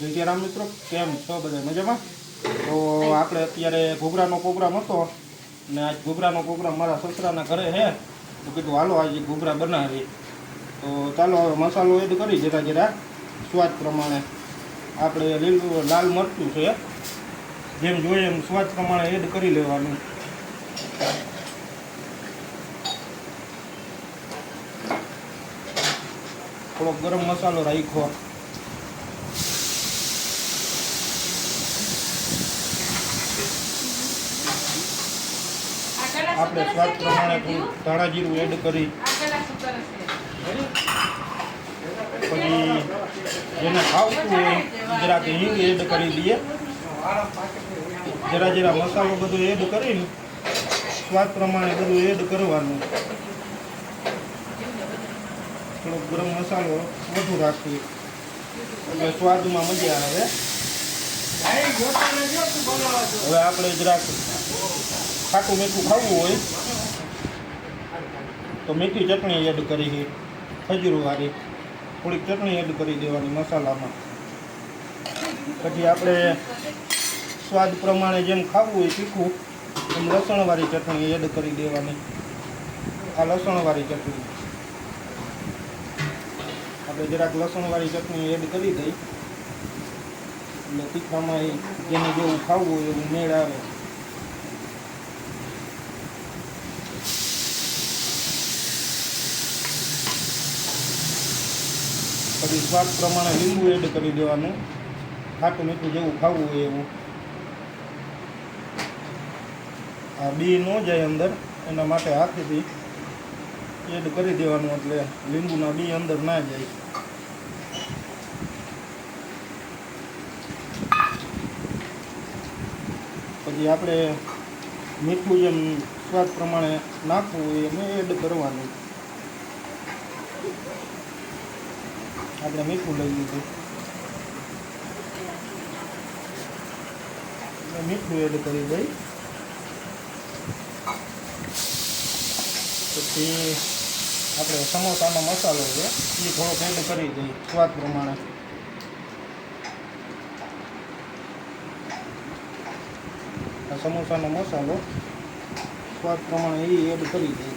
જય રામ મિત્રો, કેમ છો બધા મજામાં? તો આપણે અત્યારે ઘૂઘરાનો પ્રોગ્રામ હતો ને આજ ઘૂઘરાનો પ્રોગ્રામ મારા સસરાના ઘરે છે, તો કીધું હાલો આજે ઘૂઘરા બનાવીએ. તો ચાલો હવે મસાલો એડ કરી જરા જરા સ્વાદ પ્રમાણે. આપણે લીલું લાલ મરચું છે, જેમ જોઈએ એમ સ્વાદ પ્રમાણે એડ કરી લેવાનું. થોડોક ગરમ મસાલો રાખ્યો. આપણે સ્વાદ પ્રમાણે ધાણા જીરું એડ કરી પછી જેને ખાવતું હોય જરાક હિંગ એડ કરી દઈએ. જરા જરા મસાલો બધું એડ કરીને સ્વાદ પ્રમાણે બધું એડ કરવાનું. થોડોક ગરમ મસાલો વધુ રાખીએ એટલે સ્વાદમાં મજા આવે. હવે આપણે જરાક ખાટું મીઠું ખાવું હોય તો મીઠી ચટણી એડ કરી, ખજૂરવાળી થોડીક ચટણી એડ કરી દેવાની મસાલામાં. પછી આપણે સ્વાદ પ્રમાણે જેમ ખાવું હોય તીખું એમ લસણવાળી ચટણી એડ કરી દેવાની. આ લસણવાળી ચટણી આપણે જરાક લસણવાળી ચટણી એડ કરી દઈ એટલે તીખામાં જેને જેવું ખાવું હોય એવું મેળ આવે. પછી સ્વાદ પ્રમાણે લીંબુ એડ કરી દેવાનું, ખાટું મીઠું જેવું ખાવું હોય એવું. આ બી ન જાય અંદર એના માટે હાથેથી એડ કરી દેવાનું એટલે લીંબુના બી અંદર ના જાય. પછી આપણે મીઠું જેમ સ્વાદ પ્રમાણે નાખવું હોય એમ એડ કરવાનું. આપણે મીઠું લઈ લીધું, મીઠું એડ કરી દઈ. પછી આપણે સમોસાનો મસાલો છે એ થોડોક એડ કરી દઈએ સ્વાદ પ્રમાણે. આ સમોસાનો મસાલો સ્વાદ પ્રમાણે એ એડ કરી દઈએ.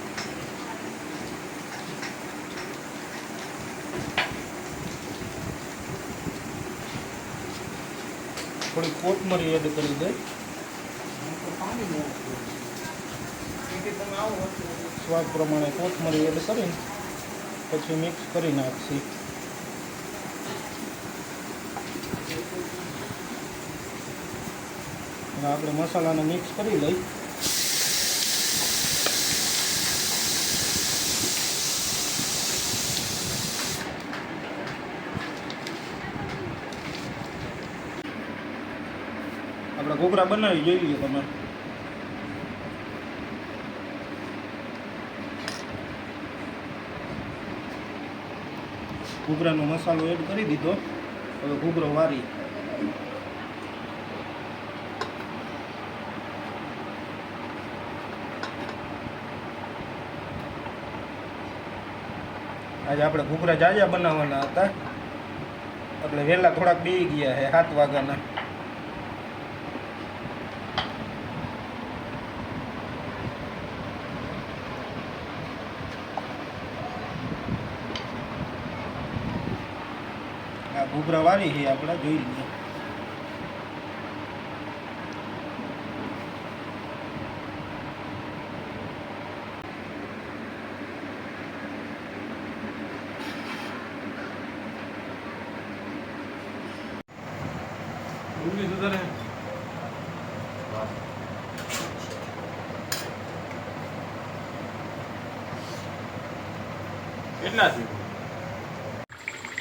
થોડી કોથમરી એડ કરી દઈ. સ્વાદ પ્રમાણે કોથમરી એડ કરીને પછી મિક્સ કરી નાખશી. આપણે મસાલાને મિક્સ કરી લઈ. આપણે ઘૂઘરા બનાવી જોઈ લઈએ તમે. ઘૂઘરાનો મસાલો એડ કરી દીધો. હવે ઘૂઘરો વારી. આજે આપણે ઘૂઘરા જાજા બનાવવાના હતા એટલે વહેલા થોડાક બેસી ગયા છે 7 વાગ્યાના. આ ઘૂઘરા વારી છે આપણે જોઈ લઈએ. કેટલા છે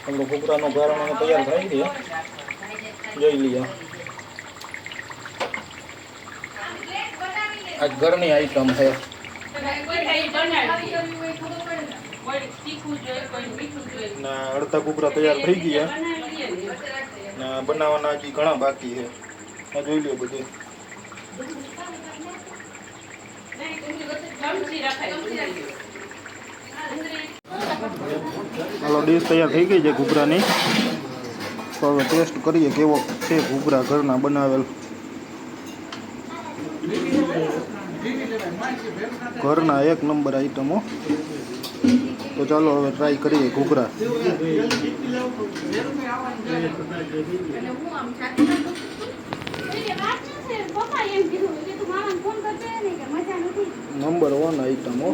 આપણો ઘૂઘરાનો ગાળો તૈયાર થઈ ગયો, જોઈ લઈએ. આજ ઘરની આઈટમ છે. અડધા ઘૂઘરા તૈયાર થઈ ગયા ને બનાવવાના હજી ઘણા બાકી છે. આ જોઈ લ્યો બધું. હાલો ડીશ તૈયાર થઈ ગઈ છે ઘૂઘરાની. તો હવે ટેસ્ટ કરીએ કેવો છે ઘૂઘરા ઘરના બનાવેલ. ઘરના એક નંબર આઈટમો. તો ચાલો હવે ટ્રાય કરીએ ઘૂઘરા. નંબર 1 આઈટમો.